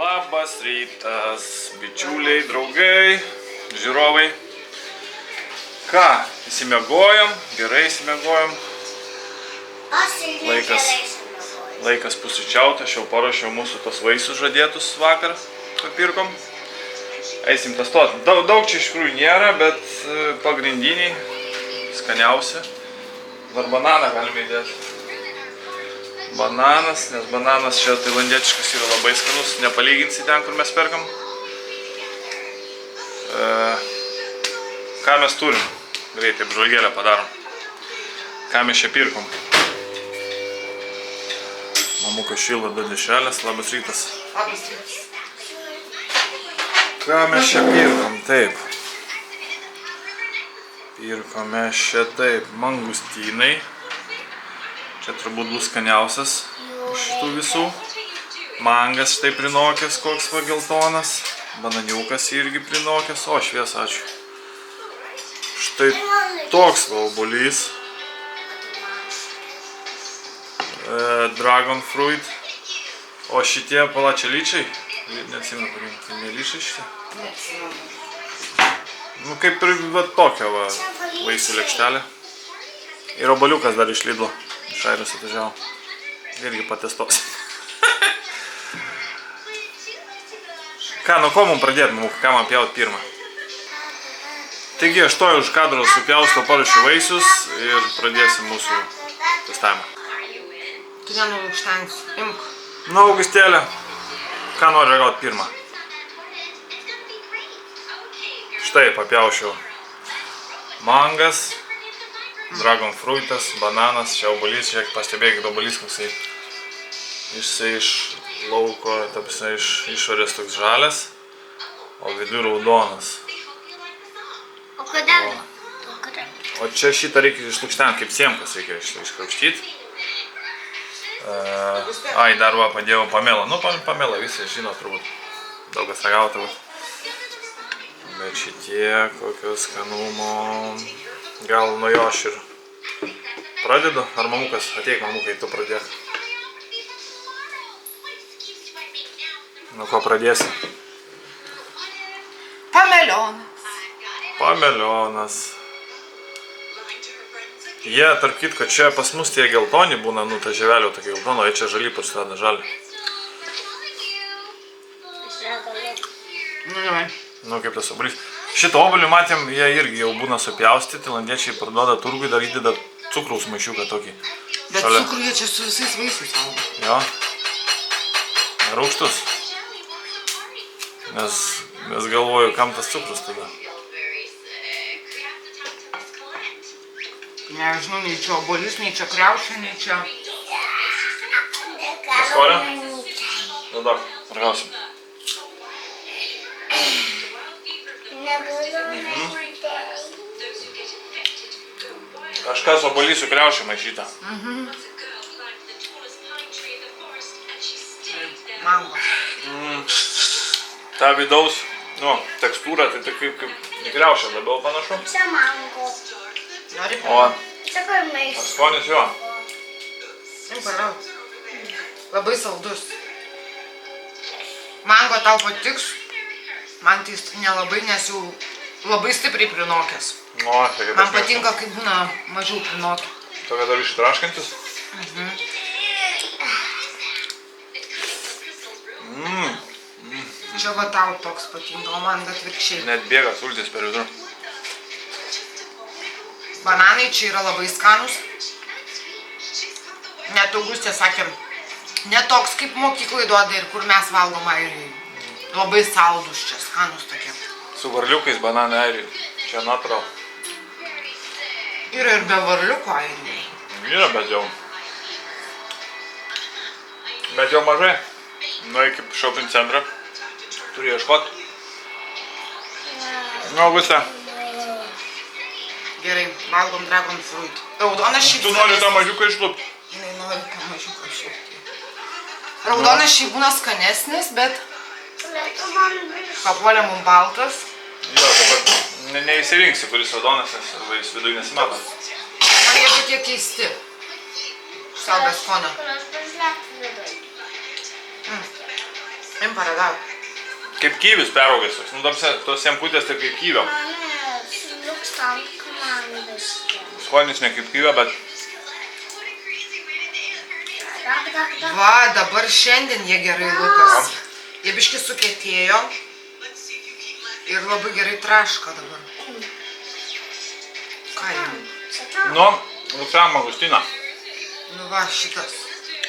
Labas rytas, bičiuliai, draugai, žiūrovai. Ką, įsimiegojom, gerai įsimiegojom. Laikas pusryčiauti, aš jau paruošiau mūsų tos vaisius žadėtus vakar, papirkom. Eisim testuot. Daug čia iš tikrųjų nėra, bet pagrindiniai, skaniausi. Dar bananą galime įdėti. Bananas, nes bananas čia tailandietiškas yra labai skanus, nepalyginsi ten, kur mes perkam. Ką mes turim? Greitai apžvalgėlę padarom. Ką mes čia pirkom? Mamuka šildo 2 dešrelės, labas rytas. Labas rytas. Ką mes čia pirkom? Taip. Pirkom mes čia taip, mangustynai. Čia turbūt bus skaniausias iš šitų visų. Mangas štai prinokęs, koks va geltonas. Bananiukas irgi prinokęs. O, švies, ačiū. Štai toks va obuolys. Dragon fruit. O šitie palačialyčiai? Neatsimenu, tai nelyčiai šitie? Neatsimenu. Nu, kaip ir va tokia va vaisių lėkštelė. Ir obuoliukas dar iš Lidlo. Iš Airijos atvažiavo. Irgi patestuos. Ką, nuo ko mums pradėti, ką man pjaut pirmą? Taigi, aš to už kadro supjausto paruošiu vaisius ir pradėsim mūsų testavimą. Tu nenulukštengsi, imk. Na, Augustėlė, ką nori ragauti pirmą? Štai, papjaušiau mangas, dragon fruitas, bananas, čia obuolys, žiūrėk, pastebėkit obuolys, koksai iš lauko, tapsime iš išorės toks žalias, o viduj raudonas. O kodėl? O čia šitą reikia išlukštenti, kaip siemkas reikia iškraukštyti. Ai, dar va, padėjau pamelą. Nu, pamelą visi žino turbūt, daug kas ragavo turbūt. Bet šitie kokio skanumo. Gal nuo jo aš ir pradedu, ar mamukas? Ateik mamukai, tu pradėk. Nuo ko pradėsi? Pamelionas. Pamelionas. Jie, tarp kitko, čia pas mus tie geltoni būna, nu, ta žievelio tokia geltono, jie čia žali pasidada žali. Nu, davai. Nu, kaip tas obuolys. Šitą obuolį matėm, jie irgi jau būna supjaustyti, tailandiečiai parduoda turgui, dar įdeda cukraus maišiuką tokį. Bet cukrų jie čia su visais vaisiais valgo. Jo. Rūgštus. Nes galvoju, kam tas cukrus tada. Nežinau, nei čia obuolys, nei čia kriaušė, nei čia... Skonio? Nu, daug, ragausim. Kažkas obuolys su kriaušė maišyta. Mango. Ta vidaus, nu, tekstūra, tai kaip į kriaušę labiau panašu. Čia mango. Nori? O, Čia kur maišas. skonis jo. Labai saldus. Mango tau patiks. Man tai nelabai, nes jau labai stipriai prinokęs. Nu, tai kaip Man patinka, kai būna mažiau prinokė. Tokia dar ištraškantis. Čia va tau toks patinka, o man atvirkščiai. Net bėga sultis per vidurį. Bananai čia yra labai skanus. Net Augustė sakė, ne toks kaip mokyklai duoda ir kur mes valgom Airijai. Labai saldus čia, skanus tokie. Su varliukais bananai Airijai. Čia natūral. Yra ir be varliuko Airijai. Yra, bet jau mažai. Nueik į shopping centrą. Turi ieškot. Nu, Auguste. Gerai, valgom dragon fruit. Raudonas šiaip... Tu nori tą mažiuką išlupti? Jinai nori tą mažiuką išlupti. Raudonas šiaip būna skanesnis, bet papuolė mum baltas. Jo, dabar neįsirinksi, kuris raudonas, nes jis viduje nesimato. Man jie tokie keisti. Sau be skonio. Im paragau. Kaip kyvis peraugęs. Nu, tos semputės tai kaip kyvio. Mane sulūkstam komandiškai. Skonis ne kaip kyvio, bet Va, dabar šiandien jie gerai lukas. Jie biški sukietėjo. Ir labai gerai traška dabar. Ką jau? nu, lukštam mangustina. Nu va, šitas.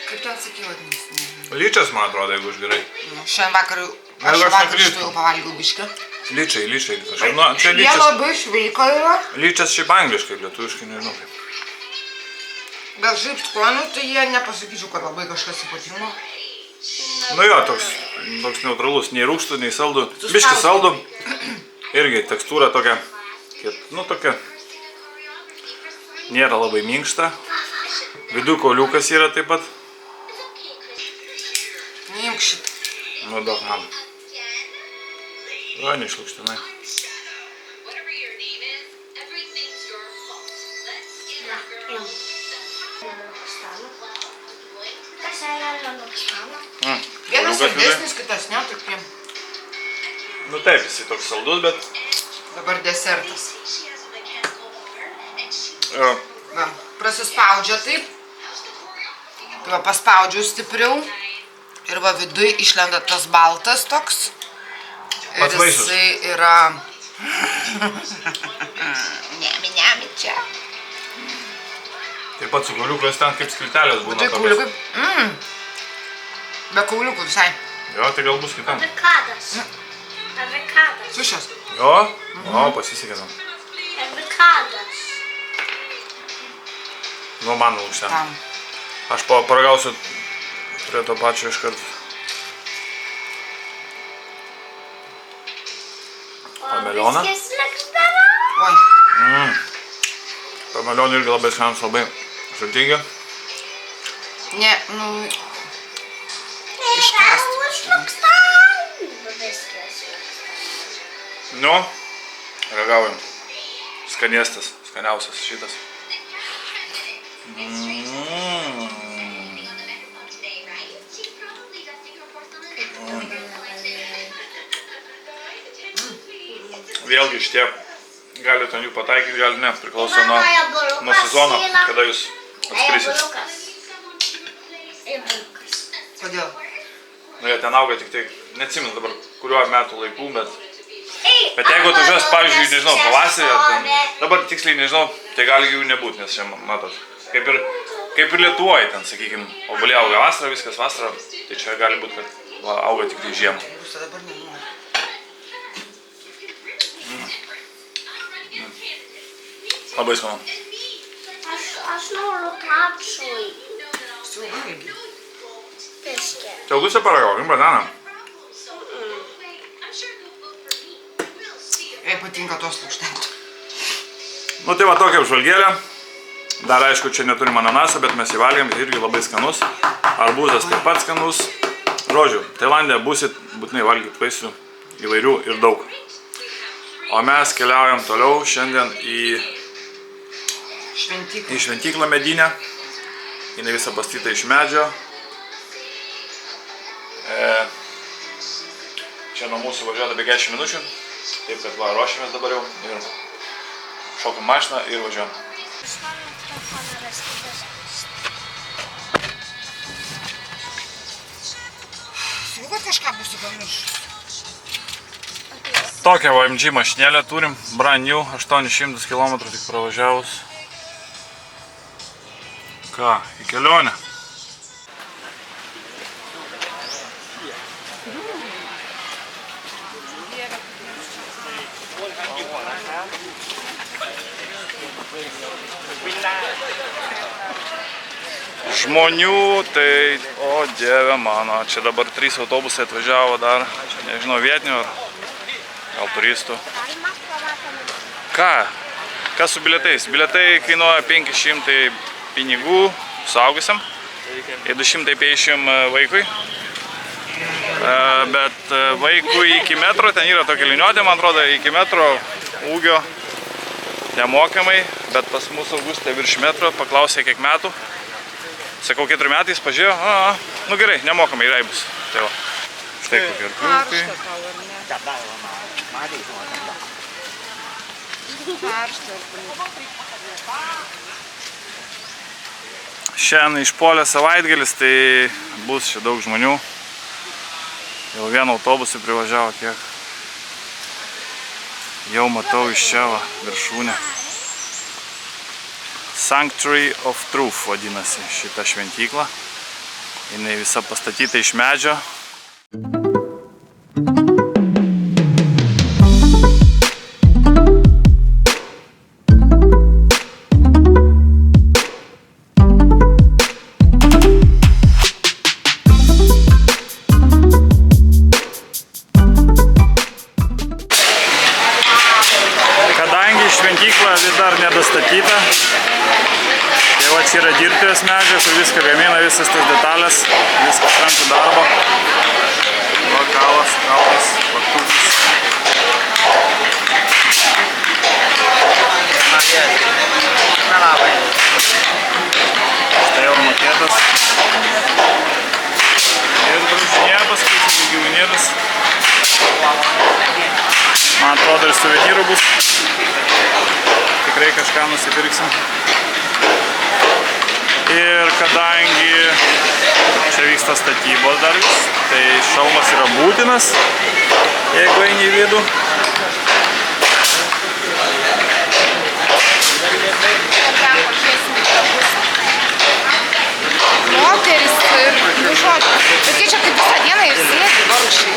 Kaip ten sakai vadinasi? Lyčias, man atrodo, jeigu aš gerai. Šiandien vakarui, Jeigu aš aš vakar neklystu. šitą jau pavalgiau biški. Lyčiai kažkaip. Nu, čia Jie lyčias. labai švilko yra. Lyčias šiaip angliškai, lietuviškai nežinau kaip. Bet šiaip skonių, tai jie nepasakyčiau, kad labai kažkas ypatingo. Nu jo, toks neutralus, nei rūgštų, nei saldų. Biški saldų. Irgi tekstūra tokia, nu tokia, nėra labai minkšta. Vidų kauliukas yra taip pat. Neimk šitą. Nu, daug man. O, neišlukštinai. Kas yra lukštama? Vienas Kauliukas viduje. saldesnis, kitas ne, tokie. Nu taip, jisai toks saldus, bet... Dabar desertas. Jo, Va, prasispaudžia taip. Tai va, paspaudžiau stipriau. Ir va, viduj išlenda tas baltas toks. Ir Pats vaisius. jisai yra... Nemi čia. taip pat su kauliukais ten kaip skiltelės būna. Tai tokios. kauliukai. Be kauliukų visai. Jo, tai gal bus kitam. Avikadas. Avikadas. Sušės. Jo, o, pasisekė tam. Avikadas. Nu, man lukšten. Tam. Aš paragausiu prie to pačio iš karto. Pamelioną. Viskas lukštama. Oi. Pamelionai irgi labai skanus, labai sultingi. Ne, nu... Iškast. Lukštama. Viskas lukštama. Nu, ragaujam. Skaniestas, skaniausias šitas. Vėlgi šitie galite ant jų pataikyti, gali ne, priklauso nuo sezono, kada jūs atskrisit. Kodėl? Nu, jie ten auga tik tai, neatsimenu dabar kuriuo metų laikų, bet jeigu atvažiuos, pavyzdžiui, nežinau, pavasarį, ar ten, dabar tiksliai nežinau, tai gali jų nebūti, nes čia matot, kaip ir Lietuvoje ten, sakykime, obuoliai auga vasarą, viskas vasarą, tai čia gali būti, kad va, auga tik tai žiemą. Jūs dabar nenori. Labai skanu. Aš noriu kapšui. Suvalgy. Piškė. Čia Augustė paragaukim bananą. Jai patinka tos lukštelės. Nu tai va tokia apžvalgėlė. Dar aišku, čia neturim ananaso, bet mes įvalgiam, irgi labai skanus. Arbūzas taip pat skanus. Žodžiu, Tailande būsit, būtinai valgyt vaisių įvairių ir daug. O mes keliaujam toliau šiandien į šventyklą medinę. Jinai visą pastatyta iš medžio. Čia nuo mūsų važiuoja apie 40 minučių. Taip kad va, ruošiamės dabar jau ir šokim mašiną ir važiuojam. Jau kad kažką būsiu pamiršus. Tokią OMG mašinėlę turim, brand new, 800 km tik pravažiavus. Ką, į kelionę. Žmonių, tai, o dieve mano, čia dabar 3 autobusai atvažiavo dar, nežinau, vietinių ar gal turistų. Ką? Kas su bilietais? Bilietai kainuoja 500 pinigų suaugusiam ir 250 vaikui. Bet vaikui iki metro, ten yra tokia liniuotė, man atrodo, iki metro ūgio nemokamai, bet pas mūsų Augustė virš metro paklausė kiek metų. Sakau, 4 metais pažiūrėjo, nu gerai, nemokamai rai bus. Tai va. štai kokie arkliukai. Karšta tau, ar ne? จับได้ว่าม้าดีกว่าจับได้ Karšta. Šiandien išpuolė savaitgalis, tai bus čia daug žmonių. Jau vieną autobusą privažiavo kiek. Jau matau iš čia va, viršūnę. Sanctuary of Truth vadinasi šita šventykla. Jinai visa pastatyta iš medžio. Kadangi šventykla vis dar nedastatyta, tai va čia yra dirbtuvės medžio, kur viską gamina, visas tas detalės, viskas rankų darbo. Va kalas, plaktukas. Štai jau maketas. Ir brūžinė paskaičiu gyvūnėlis. Man atrodo, ir suvenyrų bus. Tikrai kažką nusipirksim. Ir kadangi čia vyksta statybos dar vis, tai šalmas yra būtinas, jeigu eini į vidų. Moteris ir, nu žodžiu, bet jie čia kaip visą dieną ir sėdi vargšai.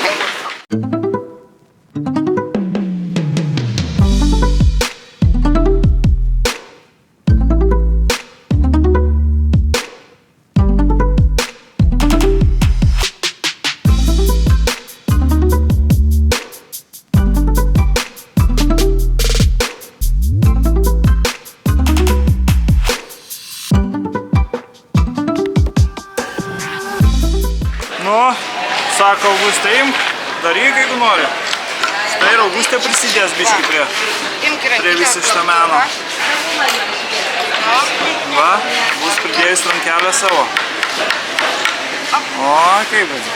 Nu, sako Augustė, imk, daryk, jeigu nori. Štai ir Augustė prisidės biškį prie viso šitą meno. Va, bus pridėjus rankelę savo. O, kaip vadžiu.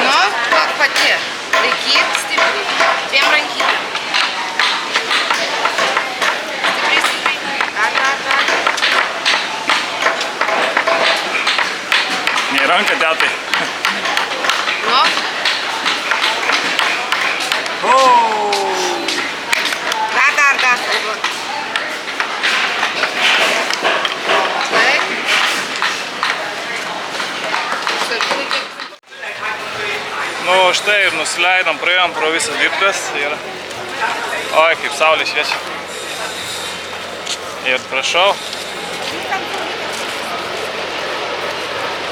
Nu, pati. Laikyk stipriai. Dviem rankytėm. Stipriai. Dar. Nei ranką, tetai. Nu. O! Dar. Taip. Nu, štai ir nusileidom, praėjom pro visas dirbtuvės ir... Oi, kaip saulė šviečia. Ir prašau.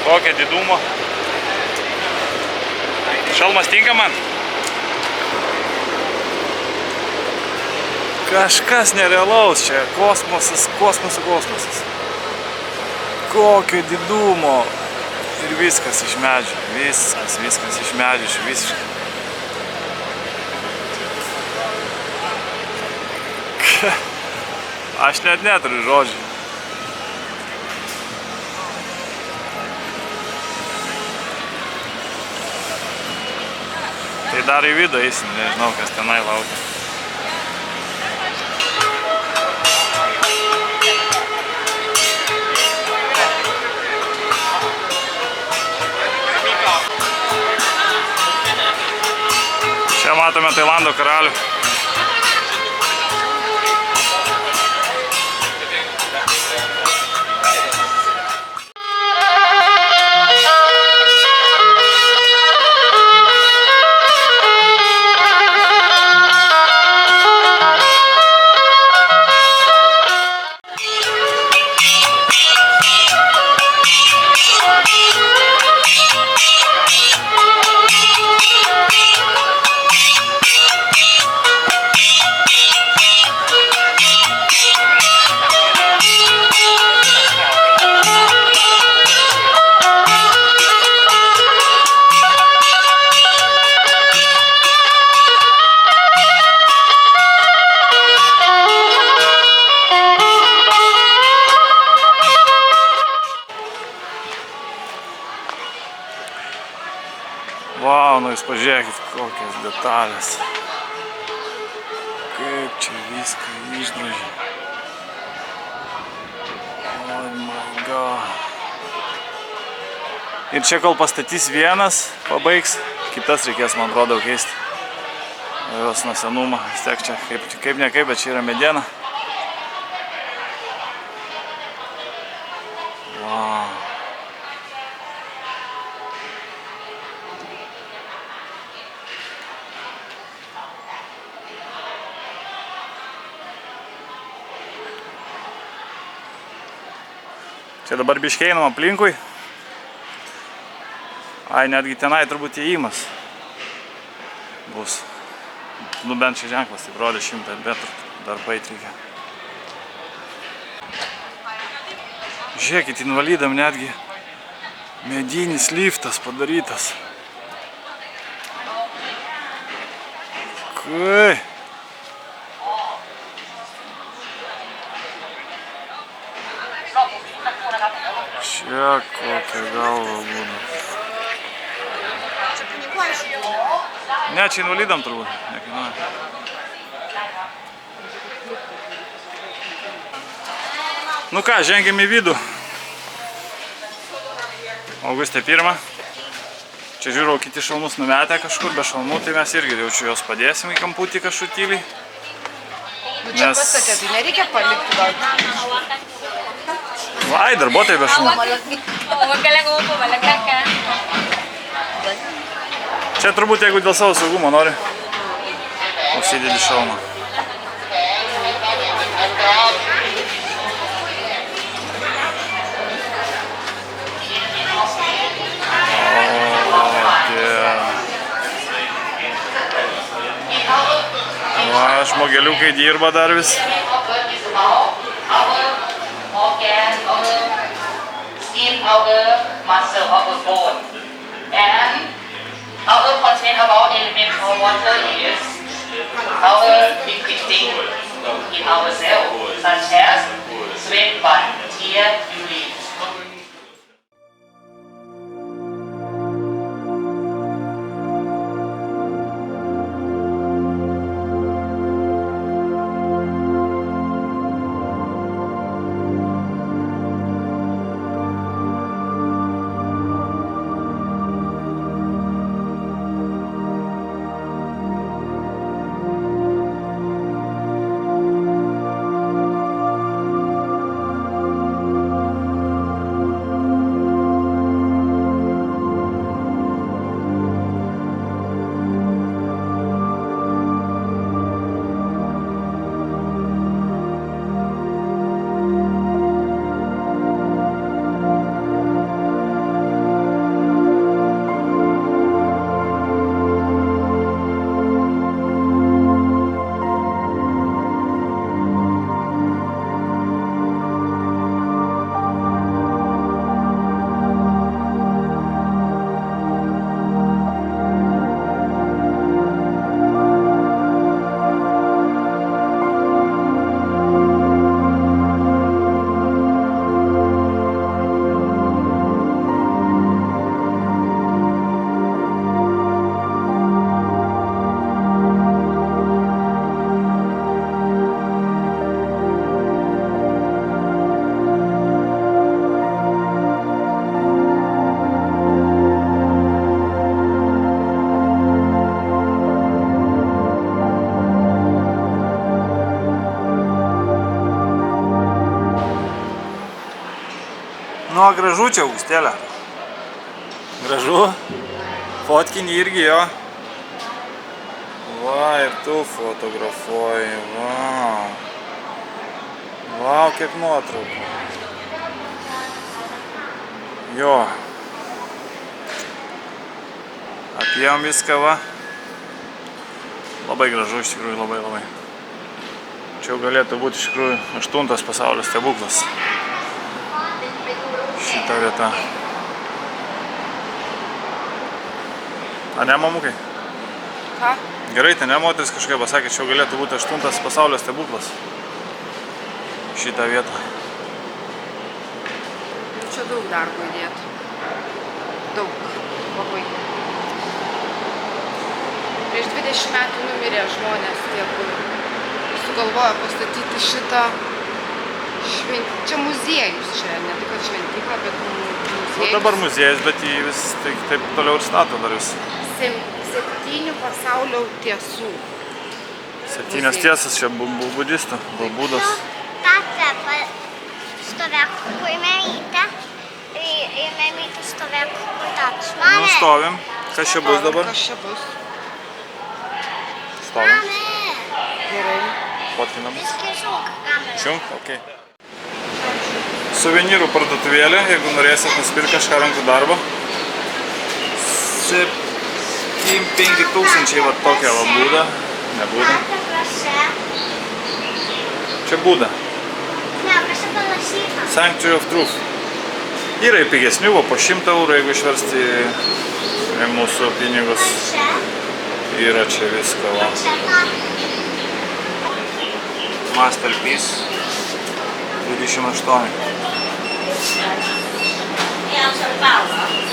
Kokia didumo. Šalmas tinka man? Kažkas nerealaus čia. Kosmosas. Kokio didumo. Ir viskas iš medžio. Viskas iš medžio. Visiškai. Aš net neturiu žodžių. Tai dar į vidų eisim, nežinau, kas tenai laukia. Čia matome Tailando karalių. pažiūrėkit, kokias detalės. Kaip čia viską išdrožė. Oh my god. Ir čia kol pastatys vienas, pabaigs, kitas reikės, man atrodo, keisti. Jos nuo senumo, vis tiek čia kaip ne kaip, bet čia yra mediena. Wow. Čia dabar biškį einam aplinkui. Ai, netgi tenai turbūt įėjimas bus. Nu bent čia ženklas, taip rodė 100 metrų, dar paeit reikia. Žiūrėkit, invalidam netgi medinis liftas padarytas. Kai? Čia kokia galva būna. Ne, čia invalidam turbūt, nekainuoja. Nu ką, žengiam į vidų. Augustė 1. Čia žiūrėjau, kiti šalmus numetę kažkur, be šalmų, tai mes irgi jaučiu juos padėsim į kamputį kažkur tyliai. Nu čia pasakė, tai nereikia palikti gal. Ai, darbuotojai be šalmų. Čia turbūt, jeigu dėl savo saugumo nori, užsidėti šalmą. Va, žmogeliukai dirba dar vis. Our content about elemental water is our liquid thing in our cells, such as sweat, blood, tear, urine. Nu, gražu čia, Augustėlė. Gražu. Fotkinį irgi jo. Va, ir tu fotografuoji. Vau. Vau, kiek nuotraukų. Jo. Apėjom viską, va. Labai gražu, iš tikrųjų, labai. Čia jau galėtų būti iš tikrųjų 8 pasaulio stebuklas. Šita vieta. A ne, mamukai? Ką? Gerai, tai ne, moteris kažkaip pasakė, čia jau galėtų būti 8 pasaulio stebuklas. Šitą vietą. Čia daug darbo įdėtų. Daug. Labai. Prieš 20 metų numirė žmonės, tie, kur sugalvojo pastatyti šitą čia muziejus, čia ne tik kad šventykla, bet muziejus. Nu, dabar muziejus, bet jį vis taip toliau ir stato dar vis. 7 pasaulio tiesų. 7 tiesas čia budistų, Budos. Tata, stovėk kur memytė. Ir memytė stovėk kur tatas. Nu, stovim. Kas čia bus dabar? Kas čia bus? Stovim. Gerai. Fotkinam. Iškišunk kamerą. Čiunk, okei. Suvenyrų parduotuvėlė, jeigu norėsit nusipirkti kažką rankų darbo. 7-5 tūkstančiai va tokia va būda. Ne būda. Čia būda. Ne, kažkaip panašyta. Sanctuary of Truth. Yra ir pigesnių, po 100 eurų, jeigu išversti į mūsų pinigus. Čia. Yra čia visko. Va. Čia ta. Masterpiece 28.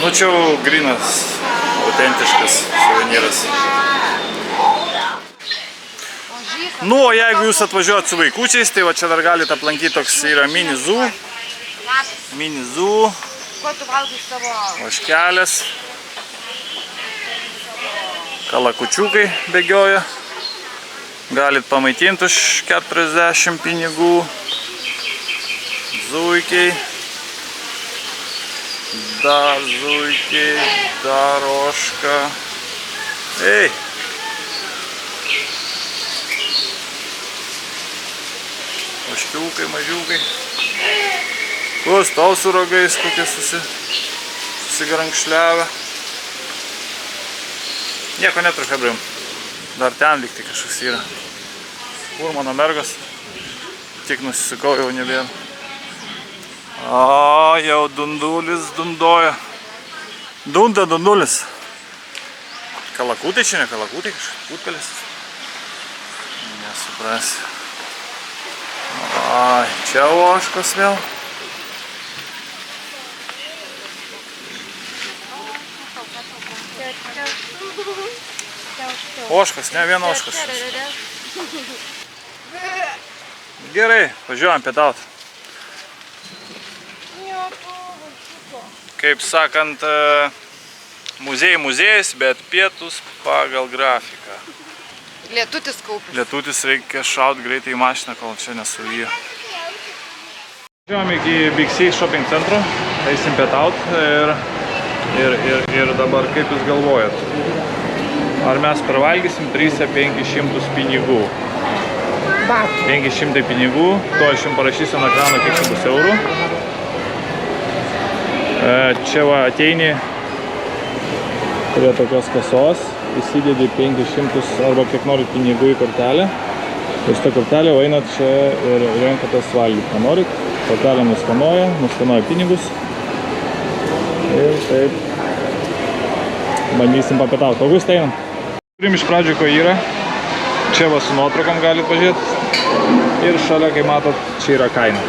Nu čia jau grynas, autentiškas suvenyras. Nu, o jeigu jūs atvažiuojat su vaikučiais, tai va čia dar galite aplankyti, toks yra mini zoo. Mini zoo. Ko tu valgai savo? Ožkelės. Kalakučiukai bėgioja. Galit pamaitinti už 40 pinigų. Zuikiai. Dar zuikiai. Dar ožka. Ei! Ožkiukai, mažiukai. Kus tau su ragais kokie susigarankšliavę. Nieko neturiu, hebrim. Dar ten likti kažkoks yra. Kur mano mergas? Tik nusisukau, jau nebėra. O, jau dundulis dundoja. Dunda dundulis. Kalakutai čia, ne kalakutai kažkaip, putpelis. Nesuprasi. Ai, čia ožkos vėl. Ožkas, ne viena ožkas. Gerai, važiuojam pietaut. Kaip sakant, muziejus, bet pietus pagal grafiką. Lietutis kaupis. Lietutis reikia šaut greitai į mašiną, kol čia nesuvyja. Važiuojam iki Big C shopping centro, eisim pietaut ir dabar kaip jūs galvojat? Ar mes pravalgysim 3-500 pinigų? 500 pinigų, to aš jums parašysiu ant ekrano, kiek čia bus eurų. Čia va ateini prie tokios kasos, įsidedi 500 arba kiek norit pinigų į kortelę. Ir šitą kortelę einat čia ir renkatės valgyti, ką norit. Kortelę nuskanuoja pinigus. Ir taip bandysim papietauti. August einam. Turim iš pradžių ko yra. Čia va su nuotraukom galit pažiūrėti. Ir šalia, kaip matot, čia yra kaina.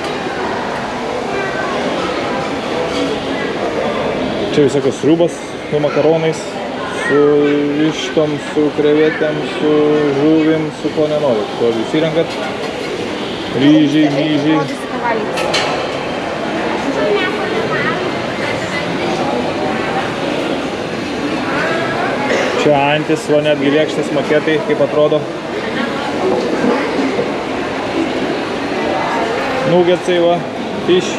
Čia visokios sriubos su makaronais, su vištom, su krevetėm, su žuvim, su ko nenorit. Ko įsirenkat. Ryžiai, myžiai. Čia antis, va netgi lėkštės maketai, kaip atrodo. Nugetsai, va, fish.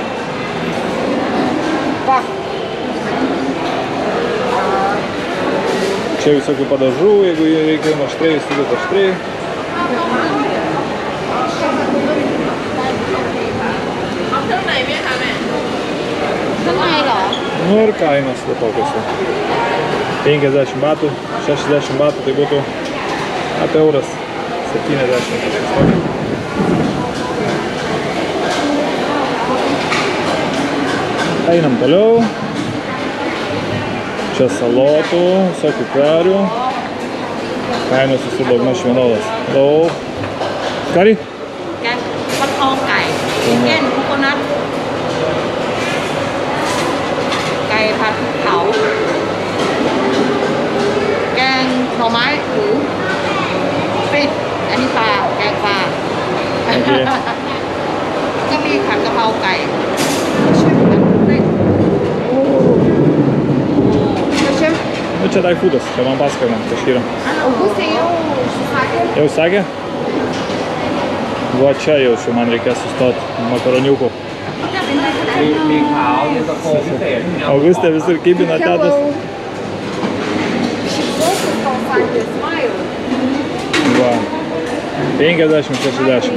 Čia visokių padažų, jeigu reikia maštrei, įsidėt aštrei. Nu ir kainos va tokios. 50 batų, 60 batų, tai būtų apie euras 70. Einam toliau. Čia salotų, visokių karių. Kainos visų daugmaž vienodas. Daug. Kari? แกงฟักทองไก่แกงโคโคนัทไก่ผัดเผาแกง น่อไม้หมูฟิตอันนี้ปลาแกงปลา โอเค ก็มีผัดกะเพราไก่ชิมกันเลยโอ้ชิม Nu čia dai foodas, čia man pasakoja man kažkyra. Augustė jau susakė. Jau sakė? Va čia jau čia man reikės sustoti makaroniukų. มีขาวมีตะโพพิเศษ Augustė visur kibina tetas. Šypsosis pasakė, smile. Va. 50-60.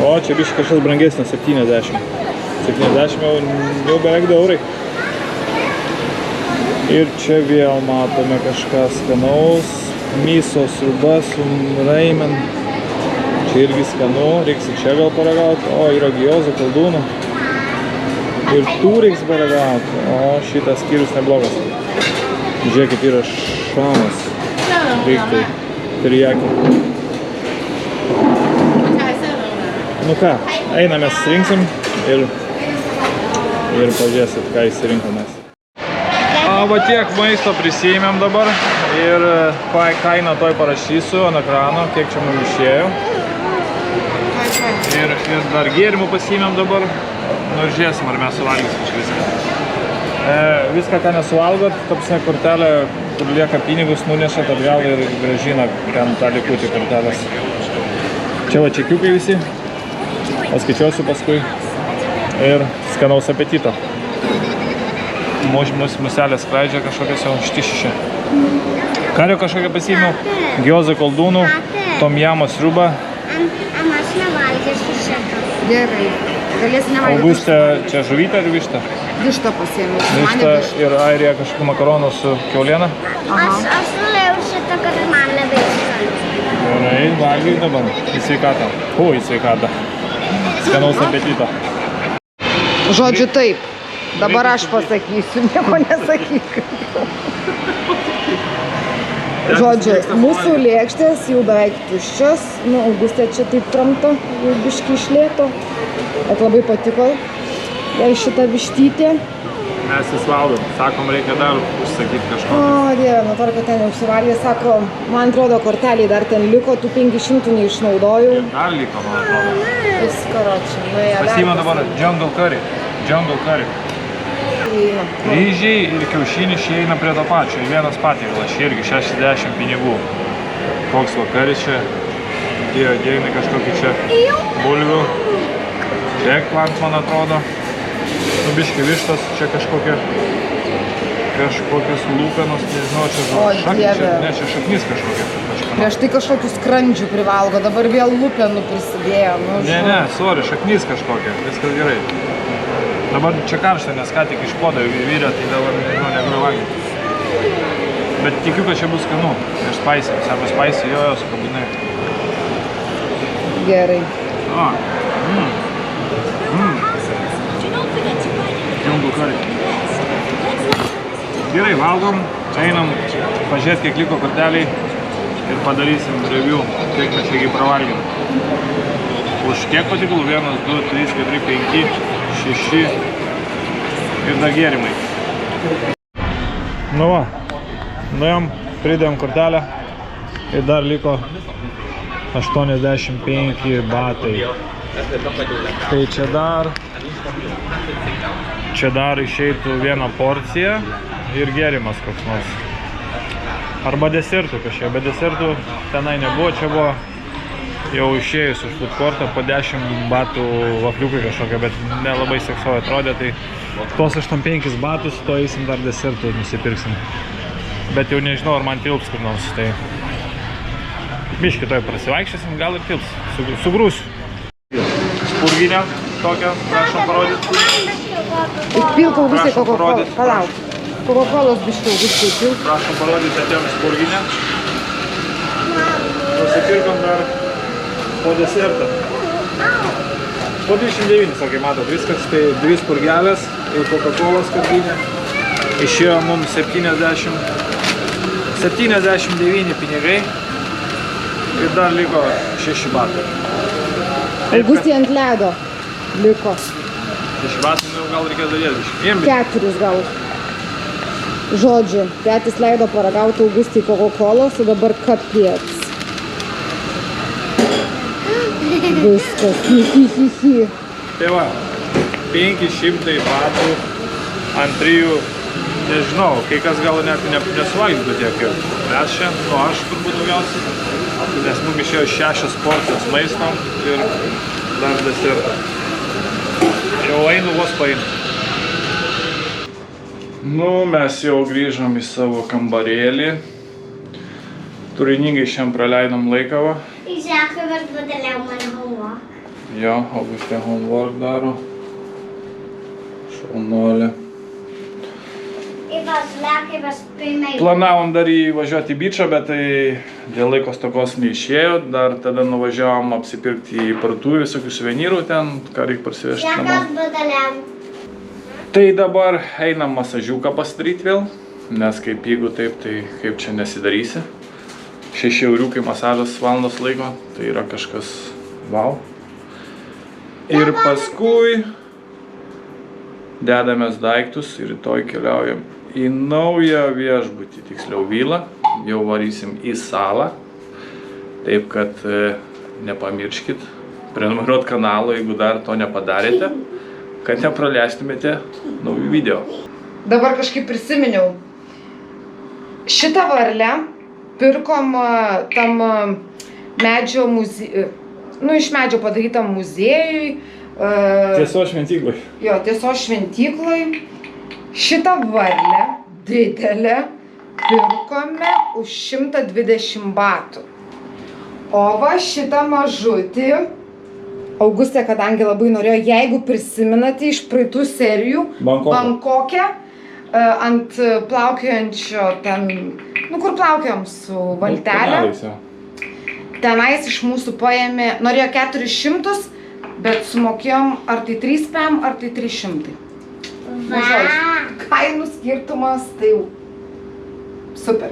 O, čia biškai kažkas brangesnis, 70. 70 jau beveik 2 eurai. Ir čia vėl matome kažką skanaus. Miso sriuba su raimen. Čia irgi skanu, reiks ir čia gal paragauti. O, yra giozo, koldūnų. Ir tų reiks paragauti. O, šitas skyrius neblogas. Žiūrėkit, yra šamas. Reiktai. Teriyaki. Nu ką, einam mes rinksim ir pažiūrėsit, ką įsirinkomės. Va tiek maisto prisijėmėm dabar ir kainą toj parašysiu ant ekrano, kiek čia mums išėjo. Ir dar gėrimų pasiėmėm dabar. Nu ir žiūrėsim, ar mes suvalgysim čia viską. Viską, ką nesuvalgot, tapsne kortelę, kur lieka pinigus, nunešat atgal ir grąžina ten tą likutį kortelės. Čia va čekiukai visi. Paskaičiuosiu paskui. Ir skanaus apetito. Muselės skraidžia kažkokias jau štišišė. Kario kažkokią pasiėmiau. Giozo koldūnų, tomjamo sriubą. Aš nevalgysiu šitą. Gerai. Galėsi nevalgyti. Augustė, čia žuvytė ar višta? Vištą pasiėmiau. Višta ir Airija kažkokių makaronų su kiauliena. Aš norėjau šitą, kad man nebeišsakė. Gerai, valgyk dabar. Į sveikatą. Į sveikatą. Skanaus apetito. Žodžiu taip. Dabar aš pasakysiu, nieko nesakyk. Žodžiu, mūsų lėkštės jau beveik tuščios. Nu, Augustė čia taip kramto, jau biškį išlėto. Bet labai patiko jai šitą vištytę. Mes vis valgom. Sakom, reikia dar užsakyti kažko. O, Dieve, nuo to, kad ten jau užsivalgė, sako, man atrodo, korteliai dar ten liko, tų 500 neišnaudojau. Dar liko, man atrodo. Viskaročiai, nuėjo dar. Pasiima dabar jungle curry. Jungle curry. Ryžiai ir kiaušinis čia eina prie to pačio. Vienas patiekalas, čia irgi 60 pinigų. Koks vakaris čia. Dėjai kažkokį čia bulvių. Čia eggplant, man atrodo. Nu, biški vištas, čia kažkokios lūkanos, nežinau, čia šaknis, ne, čia šaknis kažkokia. Prieš tai kažkokių skrandžių privalgo, dabar vėl lupenų prisidėjo. Nu, ne, sorry, šaknis kažkokia, viskas gerai. Dabar čia karšta, nes ką tik iš podo įvyrė, tai dabar, nežinau, negaliu valgyti. Bet tikiu, kad čia bus skanu. Ir spicy, sako spicy, jo, su kabinai. Gerai. Jungle curry. Gerai, valgom, einam pažiūrėti, kiek liko korteliai ir padarysim review, kiek mes čia pravalgėm. Už kiek patiklų? 1, 2, 3, 4, 5, 6 ir dar gėrimai. Nu va, nuėjom, pridėjom kortelę ir dar liko 85 batai. Tai čia dar išeitų vieną porciją ir gėrimas koks nors. Arba desertų kažkiek, bet desertų tenai nebuvo, čia buvo jau išėjus iš food courtą po 10 batų vafliukai kažkokia, bet nelabai seksuoja atrodė, tai tos 85 batus, to eisim dar desertų nusipirksim. Bet jau nežinau, ar man tilps kur nors, tai biškį toj prasivaikščiosim, gal ir tilps, sugrūsiu. Spurginę tokią, prašom parodyti. Įpilk Augustė Coca-Cola, palauk. Coca-Colos biškį Augustė įpilk. Prašom parodyti, atėjom spurginę. Nusipirkom dar po desertą. Po 29, sakai, matot, viskas, tai 2 spurgelės ir Coca-Cola skardinė. Išėjo mums 79 pinigai ir dar liko 6 batai. Augustė ant ledo liko. 6 batai, nu gal reikės dadėti. 4 gal. Žodžiu, tėtis leido paragauti Augustį Coca-Colos, o dabar kapiec. Viskas, hi. Tai va, 500 batų ant 3, nežinau, kai kas gal net nesuvalgys tiek ir mes čia, nu aš turbūt daugiausiai, nes mums išėjo 6 porcijos maisto ir dar desertą. Jau einu vos paimti. Nu, mes jau grįžom į savo kambarėlį. Turiningai šiandien praleidom laiką, va. Exactly, but the lemon homework. Jo, Augustė homework daro. Šaunuolė. Planavom dar įvažiuoti į bičą, bet tai dėl laiko stokos neišėjo. Dar tada nuvažiavom apsipirkti į parduotuvę visokių suvenyrų ten, ką reikia parsivežti namo. Tai dabar einam masažiuką pasidaryti vėl, nes kaip jeigu taip, tai kaip čia nesidarysi. 6 euriukai masažas valandos laiko, tai yra kažkas wow. Ir paskui dedamės daiktus ir rytoj keliaujam į naują viešbutį, tiksliau vilą, jau varysim į salą. Taip kad nepamirškit prenumeruot kanalą, jeigu dar to nepadarėte, kad nepraleistumėte naujų video. Dabar kažkaip prisiminiau. Šitą varlę pirkom tam medžio iš medžio padarytam muziejui. Tiesos šventyklai. Jo, tiesos šventyklai. Šitą varlę didelę pirkome už 120 batų. O va šitą mažutį, Augustė, kadangi labai norėjo, jeigu prisimenate iš praeitų serijų, Bankoke, ant plaukiojančio ten, kur plaukiojom su valtelė. Tenais iš mūsų paėmė, norėjo 400, bet sumokėjom ar tai 3 PM, ar tai 300. Na, žodžiu, kainų skirtumas, tai jau super.